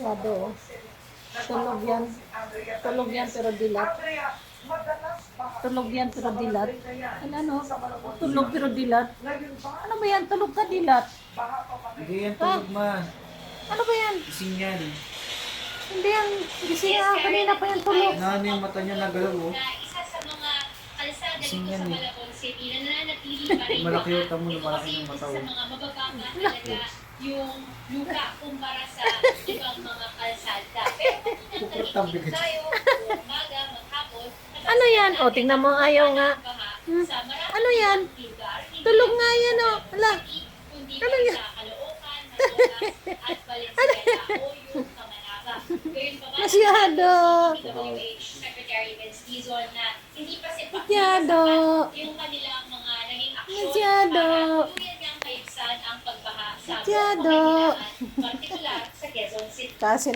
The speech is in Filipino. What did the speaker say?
Masyado. Tulog yan. Tulog yan pero dilat. Tulog yan pero dilat. Ano? Tulog pero dilat. Ano ba yan? Tulog ka dilat. Hindi yan tulog ma. Ano ba yan? Gising yan. Hindi yan. Gising nga. Kanina pa yan tulog. Ano yung mata niya nagalaw oh. Isa sa mga kalsada Gising dito yan sa eh. Malabon City na nananatili pa rin. Malaki yung tamo na Ito malaki kasi yung mata isa oh. sa mga mabababa talaga yung lupa kumpara sa ibang mga kalsada. Pero kung Komportable ka. tayo, umaga, maghapon, Ano yan? O, tingnan mo. Ayaw nga. Ano yan? Tulog nga yan o. Ala. Ano yan? Masyado. Secretary Vince Dizon na hindi pa Masyado. yung kanilang mga naging aksyon Masyado. para tuluyan niyang kaibsan ang pagbaha sa Masyado. particular sa Quezon City. Kasi